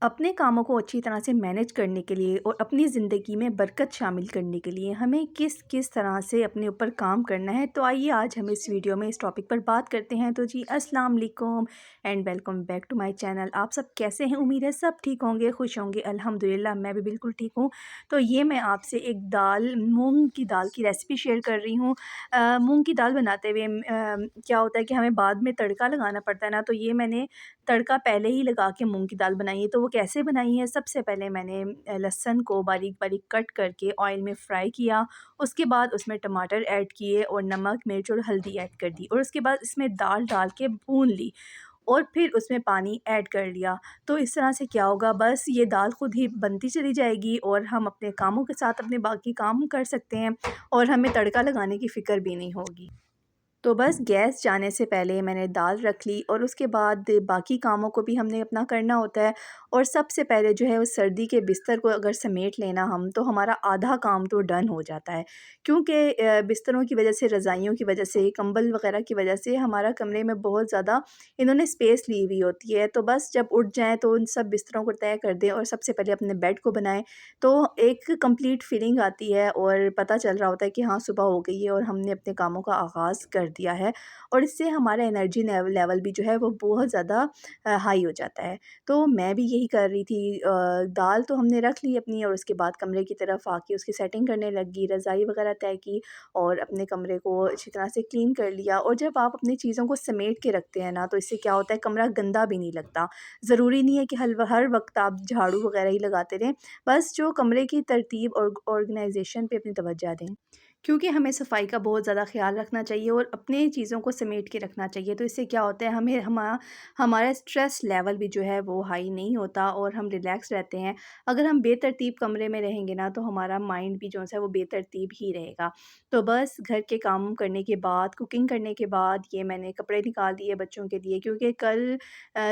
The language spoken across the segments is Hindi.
अपने कामों को अच्छी तरह से मैनेज करने के लिए और अपनी ज़िंदगी में बरकत शामिल करने के लिए हमें किस किस तरह से अपने ऊपर काम करना है, तो आइए आज हम इस वीडियो में इस टॉपिक पर बात करते हैं। तो जी अस्सलाम वालेकुम and welcome back to my channel. आप सब कैसे हैं? उम्मीद है सब ठीक होंगे, खुश होंगे। अल्हम्दुलिल्लाह मैं भी बिल्कुल ठीक हूँ। तो ये मैं आपसे एक दाल, मूंग की दाल की रेसिपी शेयर कर रही हूँ। मूंग की दाल बनाते हुए क्या होता है कि हमें बाद में तड़का लगाना पड़ता है ना, तो ये मैंने तड़का पहले ही लगा के मूँग की दाल बनाई है। तो वो कैसे बनाई है, सबसे पहले मैंने लहसुन को बारीक-बारीक कट करके ऑयल में फ्राई किया। उसके बाद उसमें टमाटर ऐड किए और नमक, मिर्च और हल्दी ऐड कर दी और उसके बाद इसमें दाल डाल के भून ली और फिर उसमें पानी ऐड कर लिया। तो इस तरह से क्या होगा, बस ये दाल खुद ही बनती चली जाएगी और हम अपने कामों के साथ अपने बाकी काम कर सकते हैं और हमें तड़का लगाने की फ़िक्र भी नहीं होगी। तो बस गैस जाने से पहले मैंने दाल रख ली और उसके बाद बाकी कामों को भी हमने अपना करना होता है। और सबसे पहले जो है उस सर्दी के बिस्तर को अगर समेट लेना हम, तो हमारा आधा काम तो डन हो जाता है। क्योंकि बिस्तरों की वजह से, रज़ाइयों की वजह से, कंबल वगैरह की वजह से हमारा कमरे में बहुत ज़्यादा इन्होंने स्पेस ली हुई होती है। तो बस जब उठ जाएँ तो उन सब बिस्तरों को तय कर दें और सबसे पहले अपने बेड को बनाएँ, तो एक कंप्लीट फीलिंग आती है और पता चल रहा होता है कि हाँ, सुबह हो गई है और हमने अपने कामों का आगाज़ कर दिया है। और इससे हमारा एनर्जी लेवल भी जो है वो बहुत ज़्यादा हाई हो जाता है। तो मैं भी यही कर रही थी। दाल तो हमने रख ली अपनी और उसके बाद कमरे की तरफ आके उसकी सेटिंग करने लगी, रज़ाई वगैरह तय की और अपने कमरे को अच्छी तरह से क्लीन कर लिया। और जब आप अपनी चीज़ों को समेट के रखते हैं ना, तो इससे क्या होता है, कमरा गंदा भी नहीं लगता। ज़रूरी नहीं है कि हर वक़्त आप झाड़ू वगैरह ही लगाते रहें। बस जो कमरे की तरतीब और ऑर्गनाइज़ेशन पे अपनी तवज्जो दें। क्योंकि हमें सफाई का बहुत ज़्यादा ख़्याल रखना चाहिए और अपने चीज़ों को समेट के रखना चाहिए। तो इससे क्या होता है, हमारा स्ट्रेस लेवल भी जो है वो हाई नहीं होता और हम रिलैक्स रहते हैं। अगर हम बेतरतीब कमरे में रहेंगे ना, तो हमारा माइंड भी जो है वो बेतरतीब ही रहेगा। तो बस घर के काम करने के बाद, कुकिंग करने के बाद ये मैंने कपड़े निकाल दिए बच्चों के लिए, क्योंकि कल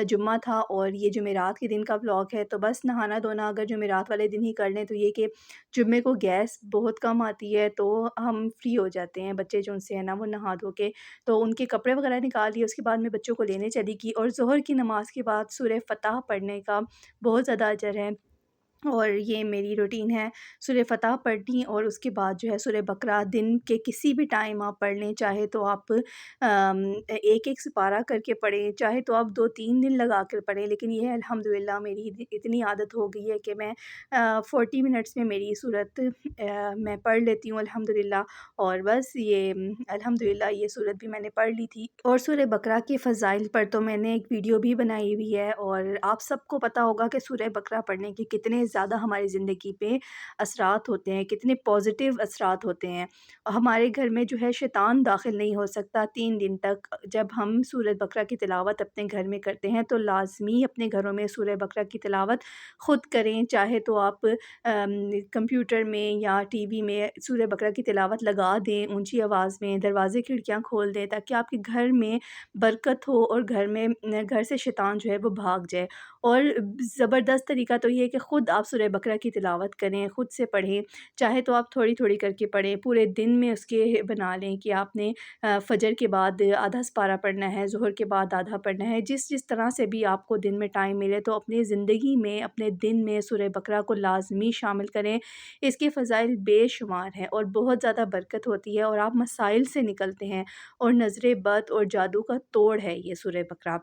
जुम्मा था और ये जुमेरात के दिन का व्लॉग है। तो बस नहाना-धोना अगर जुमेरात वाले दिन ही कर लें, तो ये कि जुम्मे को गैस बहुत कम आती है, तो हम फ्री हो जाते हैं। बच्चे जो उनसे है ना, वो नहा धो के तो उनके कपड़े वगैरह निकाल दिए। उसके बाद मैं बच्चों को लेने चली गई और ज़ोहर की नमाज़ के बाद सूरह फ़तह पढ़ने का बहुत ज़्यादा अजर है। और ये मेरी रूटीन है, सूरह फ़तह पढ़नी और उसके बाद जो है सूरह बकरा दिन के किसी भी टाइम आप पढ़ लें। चाहे तो आप एक-एक सिपारा करके पढ़ें, चाहे तो आप 2-3 दिन लगा कर पढ़ें। लेकिन ये है, अल्हम्दुलिल्लाह मेरी इतनी आदत हो गई है कि मैं 40 मिनट्स में मेरी सूरत मैं पढ़ लेती हूँ अल्हम्दुलिल्लाह। और बस ये अल्हम्दुलिल्लाह ये सूरत भी मैंने पढ़ ली थी। और सूरह बकरा के फ़ज़ाइल पर तो मैंने एक वीडियो भी बनाई हुई है और आप सबको पता होगा कि सूरह बकरा पढ़ने के कितने ज़्यादा हमारी ज़िंदगी पे असरात होते हैं, कितने पॉज़िटिव असरात होते हैं। हमारे घर में जो है शैतान दाखिल नहीं हो सकता 3 दिन तक। जब हम सूरह बकरा की तिलावत अपने घर में करते हैं, तो लाज़मी अपने घरों में सूरह बकरा की तिलावत खुद करें। चाहे तो आप कंप्यूटर में या टीवी में सूरह बकरा की तिलावत लगा दें ऊँची आवाज़ में, दरवाज़े खिड़कियाँ खोल दें, ताकि आपके घर में बरकत हो और घर से शैतान जो है वो भाग जाए। और ज़बरदस्त तरीका तो ये है कि ख़ुद आप सूरह बकरा की तिलावत करें, ख़ुद से पढ़ें। चाहे तो आप थोड़ी-थोड़ी करके पढ़ें, पूरे दिन में उसके बना लें कि आपने फ़जर के बाद आधा सिपारा पढ़ना है, ज़ोहर के बाद आधा पढ़ना है। जिस तरह से भी आपको दिन में टाइम मिले, तो अपनी ज़िंदगी में, अपने दिन में सूरह बकरा को लाज़मी शामिल करें। इसके फ़ज़ाइल बेशुमार हैं और बहुत ज़्यादा बरकत होती है और आप मसाइल से निकलते हैं और नज़र बद और जादू का तोड़ है ये सूरह बकरा।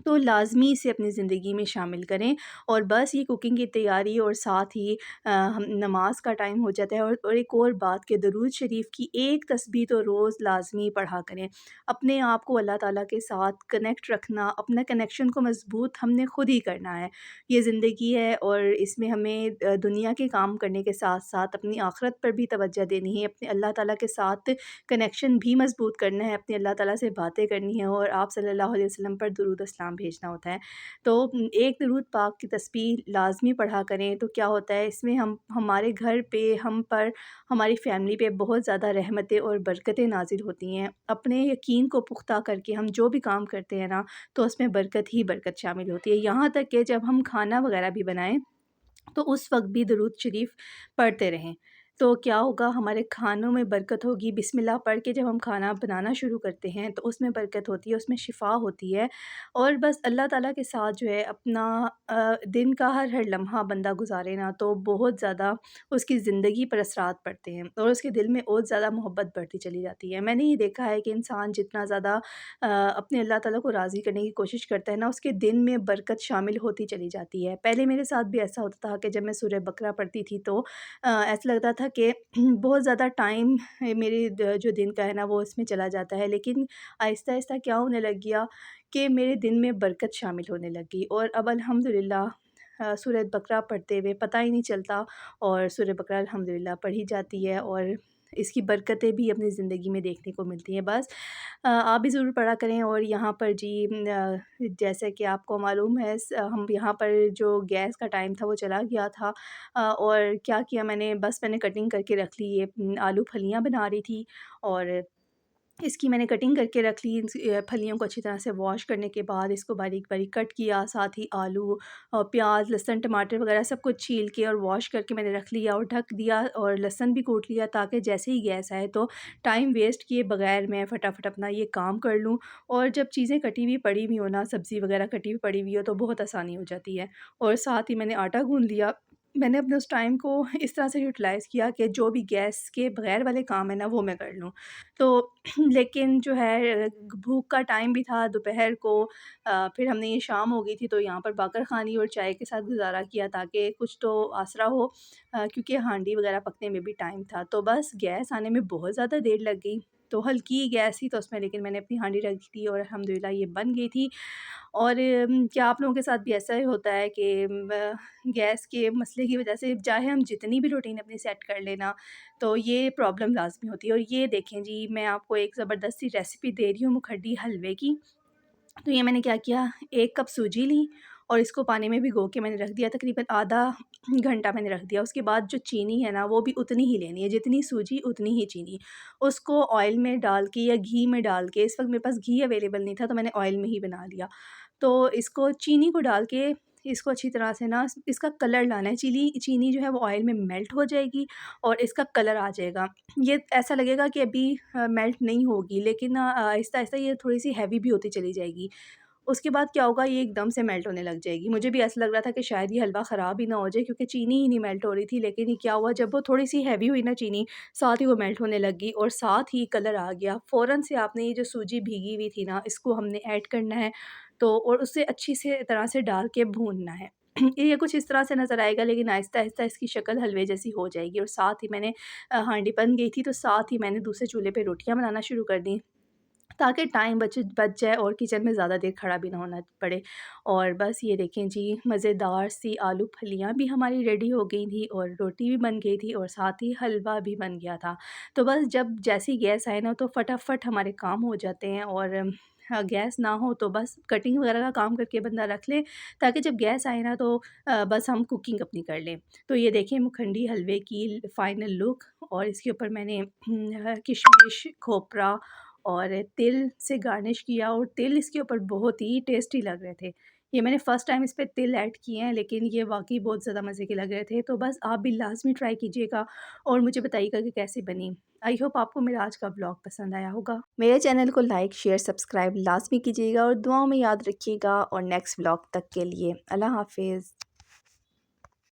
तो लाज़मी इसे अपनी ज़िंदगी में शामिल करें। और बस ये कुकिंग की तैयारी और साथ ही हम नमाज़ का टाइम हो जाता है। और एक और बात कि दरूद शरीफ की एक तस्बीह तो रोज़ लाज़मी पढ़ा करें। अपने आप को अल्लाह ताला के साथ कनेक्ट रखना, अपना कनेक्शन को मज़बूत हमने खुद ही करना है। ये ज़िंदगी है और इसमें हमें दुनिया के काम करने के साथ-साथ अपनी आख़िरत पर भी तवज्जो देनी है। अपने अल्लाह ताला के साथ कनेक्शन भी मज़बूत करना है, अपने अल्लाह ताला से बातें करनी है और आप सल्लल्लाहु अलैहि वसल्लम पर दुरूद सलाम भेजना होता है। तो एक दरूद पाक की तस्बीह लाज़मी पढ़ा करें। तो क्या होता है, इसमें हम हमारे घर पे, हम पर, हमारी फ़ैमिली पे बहुत ज़्यादा रहमतें और बरकतें नाज़िल होती हैं। अपने यकीन को पुख्ता करके हम जो भी काम करते हैं ना, तो उसमें बरकत ही बरकत शामिल होती है। यहाँ तक कि जब हम खाना वग़ैरह भी बनाएँ, तो उस वक़्त भी दरूद शरीफ पढ़ते रहें। तो क्या होगा, हमारे खानों में बरकत होगी। बिस्मिल्लाह पढ़ के जब हम खाना बनाना शुरू करते हैं तो उसमें बरकत होती है, उसमें शिफ़ा होती है। और बस अल्लाह ताला के साथ जो है अपना दिन का हर लम्हा बंदा गुज़ारे ना, तो बहुत ज़्यादा उसकी ज़िंदगी पर असरात पड़ते हैं और उसके दिल में और ज़्यादा मोहब्बत बढ़ती चली जाती है। मैंने ये देखा है कि इंसान जितना ज़्यादा अपने अल्लाह ताला को राज़ी करने की कोशिश करता है ना, उसके दिन में बरकत शामिल होती चली जाती है। पहले मेरे साथ भी ऐसा होता था कि जब मैं सूरह बकरा पढ़ती थी तो ऐसा लगता था कि बहुत ज़्यादा टाइम मेरे जो दिन का है ना वो इसमें चला जाता है। लेकिन आहिस्ता-आहिस्ता क्या होने लग गया कि मेरे दिन में बरकत शामिल होने लगी और अब अल्हम्दुलिल्लाह सूरह बकरा पढ़ते हुए पता ही नहीं चलता और सूरह बकरा अल्हम्दुलिल्लाह पढ़ी जाती है और इसकी बरकतें भी अपनी ज़िंदगी में देखने को मिलती हैं। बस आप भी ज़रूर पढ़ा करें। और यहाँ पर जी जैसे कि आपको मालूम है हम यहाँ पर जो गैस का टाइम था वो चला गया था। और क्या किया मैंने, बस मैंने कटिंग करके रख ली। ये आलू फलियाँ बना रही थी और इसकी मैंने कटिंग करके रख ली। फलियों को अच्छी तरह से वॉश करने के बाद इसको बारीक-बारीक कट किया, साथ ही आलू और प्याज़, लहसुन, टमाटर वगैरह सब कुछ छील के और वॉश करके मैंने रख लिया और ढक दिया और लहसुन भी कूट लिया, ताकि जैसे ही गैस आए तो टाइम वेस्ट किए बगैर मैं फटाफट अपना ये काम कर लूँ। और जब चीज़ें कटी हुई पड़ी हुई हो ना, सब्ज़ी वगैरह कटी हुई पड़ी हुई हो तो बहुत आसानी हो जाती है। और साथ ही मैंने आटा गूँध लिया। मैंने अपने उस टाइम को इस तरह से यूटिलाइज़ किया कि जो भी गैस के बगैर वाले काम है ना वो मैं कर लूँ। तो लेकिन जो है भूख का टाइम भी था दोपहर को। फिर हमने ये शाम हो गई थी तो यहाँ पर बाकर ख़ानी और चाय के साथ गुज़ारा किया, ताकि कुछ तो आसरा हो। क्योंकि हांडी वग़ैरह पकने में भी टाइम था। तो बस गैस आने में बहुत ज़्यादा देर लग गई। तो हल्की गैस थी तो उसमें लेकिन मैंने अपनी हांडी रख दी और अल्हम्दुलिल्लाह ये बन गई थी। और क्या आप लोगों के साथ भी ऐसा ही होता है कि गैस के मसले की वज़ह से चाहे हम जितनी भी रूटीन अपनी सेट कर लें ना, तो ये प्रॉब्लम लाज़मी होती है। और ये देखें जी, मैं आपको एक ज़बरदस्त सी रेसिपी दे रही हूँ मुखड्डी हलवे की। तो ये मैंने क्या किया, 1 कप सूजी ली और इसको पानी में भिगो के मैंने रख दिया, तकरीबन आधा घंटा मैंने रख दिया। उसके बाद जो चीनी है ना, वो भी उतनी ही लेनी है, जितनी सूजी उतनी ही चीनी। उसको ऑयल में डाल के या घी में डाल के, इस वक़्त मेरे पास घी अवेलेबल नहीं था तो मैंने ऑयल में ही बना लिया। तो इसको चीनी को डाल के इसको अच्छी तरह से ना इसका कलर लाना है। चीनी जो है वो ऑयल में मेल्ट हो जाएगी और इसका कलर आ जाएगा। ये ऐसा लगेगा कि अभी मेल्ट नहीं होगी, लेकिन आहिस्ता-आहिस्ता ये थोड़ी-सी हैवी भी होती चली जाएगी। उसके बाद क्या होगा, ये एकदम से मेल्ट होने लग जाएगी। मुझे भी ऐसा लग रहा था कि शायद ये हलवा ख़राब ही ना हो जाए, क्योंकि चीनी ही नहीं मेल्ट हो रही थी। लेकिन ये क्या हुआ, जब वो थोड़ी-सी हैवी हुई ना चीनी, साथ ही वो मेल्ट होने लग गई और साथ ही कलर आ गया। फ़ौरन से आपने ये जो सूजी भीगी हुई थी ना, इसको हमने ऐड करना है। तो और उसे अच्छी से तरह से डाल के भूनना है। ये कुछ इस तरह से नज़र आएगा, लेकिन आहिस्ता-आहिस्ता इसकी शक्ल हलवे जैसी हो जाएगी। और साथ ही मैंने हांडी बन गई थी तो साथ ही मैंने दूसरे चूल्हे पे रोटियाँ बनाना शुरू कर दी, ताकि टाइम बच जाए और किचन में ज़्यादा देर खड़ा भी ना होना पड़े। और बस ये देखें जी, मज़ेदार सी आलू फलियाँ भी हमारी रेडी हो गई थी और रोटी भी बन गई थी और साथ ही हलवा भी बन गया था। तो बस जब जैसे गैस आए ना, तो फटाफट हमारे काम हो जाते हैं। और गैस ना हो तो बस कटिंग वगैरह का काम करके बंदा रख ले, ताकि जब गैस आए ना तो बस हम कुकिंग अपनी कर लें। तो ये देखें मुखंडी हलवे की फाइनल लुक। और इसके ऊपर मैंने किशमिश, खोपरा और तिल से गार्निश किया और तिल इसके ऊपर बहुत ही टेस्टी लग रहे थे। ये मैंने फ़र्स्ट टाइम इस पे तिल ऐड किए हैं, लेकिन ये वाक़ई बहुत ज़्यादा मज़े के लग रहे थे। तो बस आप भी लाज़मी ट्राई कीजिएगा और मुझे बताइएगा कि कैसी बनी। आई होप आपको मेरा आज का व्लॉग पसंद आया होगा। मेरे चैनल को लाइक, शेयर, सब्सक्राइब लाज़मी कीजिएगा और दुआओं में याद रखिएगा। और नेक्स्ट व्लॉग तक के लिए अल्लाह हाफ़िज़।